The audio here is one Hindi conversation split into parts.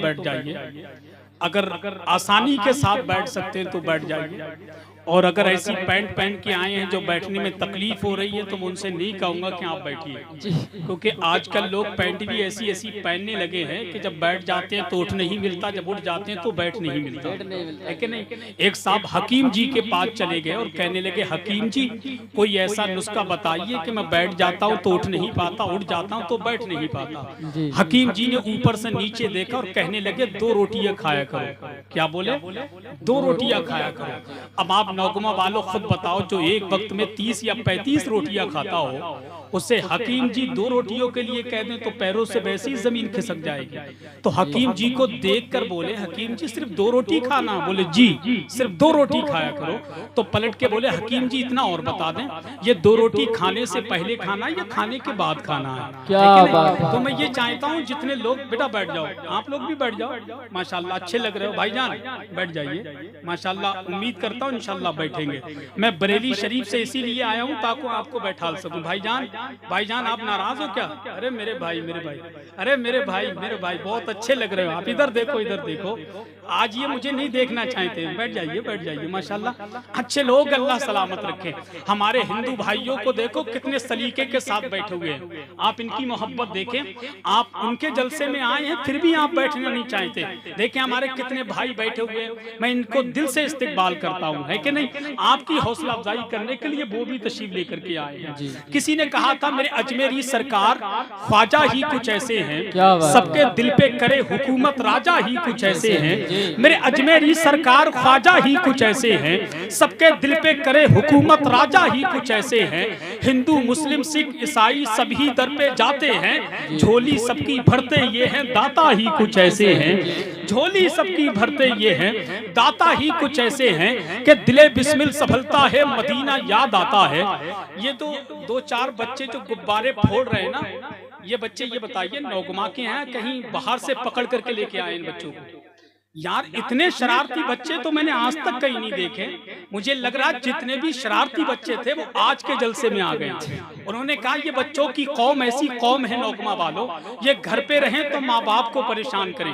बैठ जाइए, अगर आसानी के साथ बैठ सकते हैं तो बैठ जाइए, और अगर ऐसी पैंट पहन के आए हैं जो बैठने में तकलीफ हो रही है तो मैं उनसे नहीं कहूँगा कि आप बैठिए, क्योंकि आजकल लोग पैंट भी ऐसी ऐसी पहनने लगे हैं कि जब बैठ जाते हैं तो उठ नहीं मिलता, जब उठ जाते हैं तो बैठ नहीं मिलता, है कि नहीं। एक साहब हकीम जी के पास चले गए और कहने लगे, हकीम जी कोई ऐसा नुस्खा बताइए कि मैं बैठ जाता हूँ तो उठ नहीं पाता, उठ जाता हूँ तो बैठ नहीं पाता। हकीम जी ने ऊपर से नीचे देखा और कहने लगे, 2 रोटियां खाया करो। क्या बोले? 2 रोटियां खाया करो। अब आप नौगमा वालों खुद बताओ, जो एक वक्त में 30 या 35 रोटियां खाता हो, उससे हकीम जी 2 रोटियों के लिए कह दें तो पैरों से वैसे ही जमीन खिसक जाएगी। तो हकीम जी को देखकर बोले, हकीम जी सिर्फ 2 रोटी खाना? बोले जी सिर्फ 2 रोटी खाया करो। तो पलट के बोले, हकीम जी इतना और बता दें, ये 2 रोटी खाने से पहले खाना या खाने के बाद खाना है? क्या बात है। तो मैं ये चाहता हूँ जितने लोग, बेटा बैठ जाओ, आप लोग भी बैठ जाओ, माशाल्लाह अच्छे लग रहे हो भाईजान, बैठ जाइए माशाल्लाह। उम्मीद करता हूँ इंशाल्लाह बैठेंगे। मैं बरेली शरीफ से इसीलिए आया हूँ ताकि आपको बैठा सकूं। भाईजान आप नाराज हो क्या? अरे मेरे भाई, अरे मेरे भाई बहुत अच्छे लग रहे हो आप, इधर देखो, इधर देखो। आज ये मुझे नहीं देखना चाहते, बैठ जाइए माशाल्लाह। अच्छे लोग, अल्लाह सलामत रखे। हमारे हिंदू भाइयों को देखो कितने सलीके के साथ बैठे हुए हैं, आप इनकी मोहब्बत देखें। आप उनके जलसे में आए हैं फिर भी आप बैठना नहीं चाहते। देखें हमारे कितने भाई बैठे हुए हैं, मैं इनको दिल से इस्तकबाल करता हूँ, है कि नहीं। आपकी हौसला अफजाई करने के लिए वो भी तशरीफ लेकर के आए हैं। किसी ने कहा था, मेरे अजमेरी सरकार ख्वाजा ही कुछ ऐसे हैं, सबके दिल पे करे हुकूमत राजा ही कुछ ऐसे हैं। मेरे अजमेरी सरकार ख्वाजा ही कुछ ऐसे हैं, सबके दिल पे करे हुकूमत राजा ही कुछ ऐसे हैं। हिंदू मुस्लिम सिख ईसाई सभी दर पे जाते हैं, झोली सबकी भरते ये हैं, दाता ही कुछ ऐसे हैं। झोली सबकी भरते ये हैं, दाता ही कुछ ऐसे हैं कि दिले बिस्मिल सफलता है, मदीना याद आता है। ये तो 2-4 बच्चे जो गुब्बारे फोड़ रहे हैं ना, ये बच्चे, ये बताइए नौगमा के हैं कहीं बाहर से पकड़ करके लेके आए इन बच्चों को? यार इतने शरारती बच्चे तो मैंने आज तक कहीं नहीं देखे। मुझे लग रहा है जितने भी शरारती बच्चे थे वो आज के जलसे में आ गए थे। उन्होंने कहा ये बच्चों की कौम ऐसी कौम है नौगमा वालों, ये घर पे रहें तो माँ बाप को परेशान करें,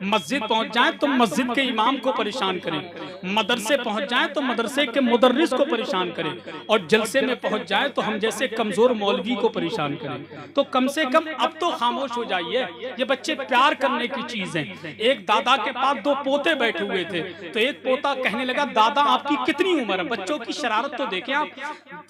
मस्जिद पहुंच जाएं तो मस्जिद के इमाम को परेशान करें, मदरसे पहुंच जाएं तो मदरसे के मुदर्रिस को परेशान करें, और जलसे में पहुंच जाए तो हम जैसे कमजोर मौलवी को परेशान करें। तो कम से कम अब तो खामोश हो जाइए। ये बच्चे प्यार करने की चीज है। एक दादा के पास 2 पोते बैठे हुए थे, तो एक पोता कहने लगा, दादा आपकी कितनी उम्र है? बच्चों की शरारत तो देखें आप।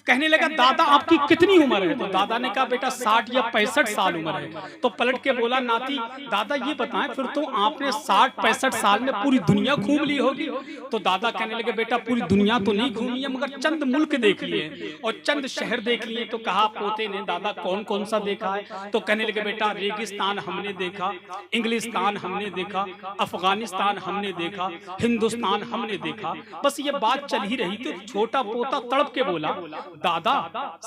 कहने लगा, दादा आपकी कितनी उम्र है? तो दादा ने कहा, बेटा 60 या 65 साल उम्र है। तो पलट के बोला, नाती दादा ये बताएं फिर तो आपने 60-65 साल में पूरी दुनिया घूम ली होगी? तो दादा कहने लगे, बेटा पूरी दुनिया तो नहीं घूमी है, मगर चंद मुल्क देख लिए और चंद शहर देख लिए। तो कहा पोते ने, दादा कौन कौन सा देखा है? तो कहने लगे, बेटा रेगिस्तान हमने देखा, इंग्लिस्तान हमने देखा, अफगानिस्तान हमने देखा, हिंदुस्तान हमने देखा। बस ये बात चल ही रही थी। छोटा पोता तड़प के बोला, दादा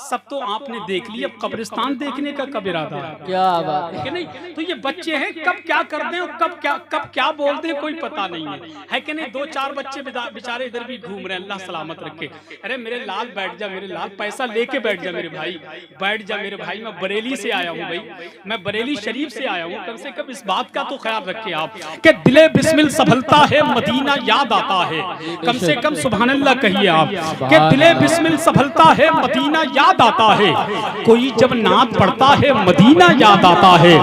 सब तो आपने देख लिया, अब कब्रिस्तान देखने का कब इरादा है? क्या बात है कि नहीं। तो ये बच्चे हैं, कब क्या कर दें और कब क्या बोल दें कोई पता नहीं है कि नहीं। 2-4 बच्चे बेचारे इधर भी घूम रहे हैं, अल्लाह सलामत रखे। अरे मेरे लाल बैठ जा, मेरे लाल पैसा लेके बैठ जा मेरे भाई, बैठ जा मेरे भाई। मैं बरेली से आया हूँ भाई, मैं बरेली शरीफ से आया हूँ। कम से कम इस बात का तो ख्याल रखे आप कि दिले बिस्मिल सफलता है, मदीना याद आता है। कम से कम सुभान अल्लाह कहिए आप कि दिले बिस्मिल सफलता है, मदीना याद आता है। कोई जब नात पढ़ता है मदीना याद आता है,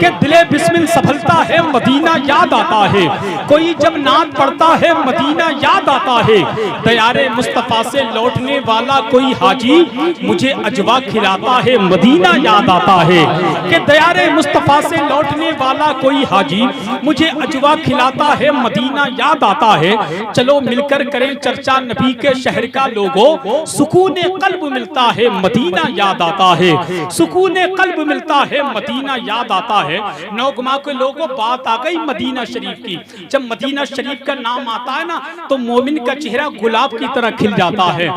कि दिले बिस्मिल सफलता है, मदीना याद आता है। कोई जब नात पढ़ता है मदीना याद आता है। दयारे मुस्तफा से लौटने वाला कोई हाजी मुझे अजवा खिलाता है, मदीना याद आता है। कि दयारे मुस्तफा से लौटने वाला कोई हाजी मुझे अजवा खिलाता है, मदीना याद आता है। चलो मिलकर करें चर्चा नबी के शहर का लोगों, सुकून कल्ब मिलता है, मदीना याद आता है। सुकून कल्ब मिलता है, मदीना याद आता है। नौगमा के लोगों, बात आ गई मदीना शरीफ की। जब मदीना शरीफ का नाम आता है ना तो मोमिन का चेहरा गुलाब की तरह खिल जाता है।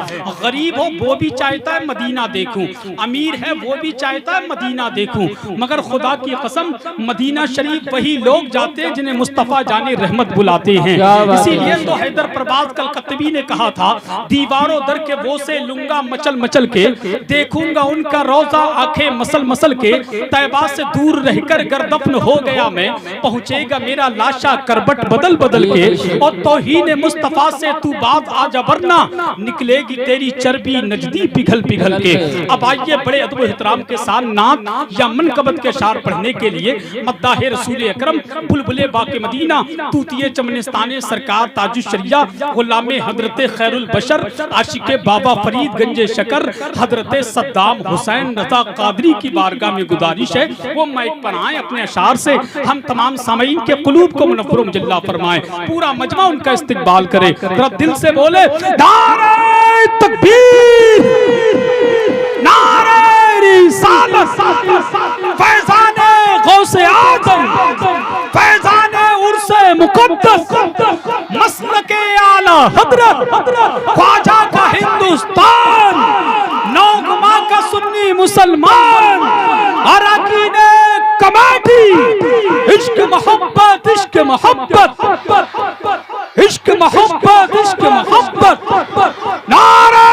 गरीब हो वो भी चाहता है मदीना देखूं, अमीर है वो भी चाहता है मदीना देखूं। मगर खुदा की कसम, मदीना शरीफ वही लोग जाते हैं जिन्हें मुस्तफा जाने रहमत बुलाते हैं। इसीलिए तो हैदर प्रवाज कलकत्तवी ने कहा था, दीवारों दर के वो से लूंगा मचल मचल के, देखूंगा उनका रोजा आंखें मसल मसल के, तैबा से दूर रहकर गर दफन हो गया मैं, पहुंचेगा मेरा लाशा करबट बदल बदल के, और तौहीन मुस्तफा से तू बात आज वरना निकलेगी तेरी चर्बी नजदी पिघल पिघल के। अब आइए बड़े अदब एहतराम के साथ नात या मनकबत के शार पढ़ने के लिए मद्दाहे रसूल अकरम बुलबुले बाके मदीना तूतिए चमनिस्ताने सरकार ताजुश शरिया गुलामे हजरत खैरुल बशर आशिके बाबा फरीद गंजे शकर हजरत सद्दाम हुसैन रजा कादरी की बारगाह में गुजारिश है वो माइक पर आए अपने अशार से हम तमाम सामीन के कुलूब को मुनव्वर मुजल्ला फरमाए, पूरा मजमा उनका इस्तकबाल करे। जरा दिल से बोले नारे तकबीर, नारे रिसालत, फैज़ाने गौसे आज़म, फैज़ाने उर्से मुक़द्दस, मसलके आला हज़रत, ख्वाजा का हिंदुस्तान, नौगमा का सुन्नी मुसलमान, अरकीने कमेटी, इश्क मोहब्बत, इश्क मोहब्बत, इश्क मोहब्बत, इश्क मोहब्बत, नारा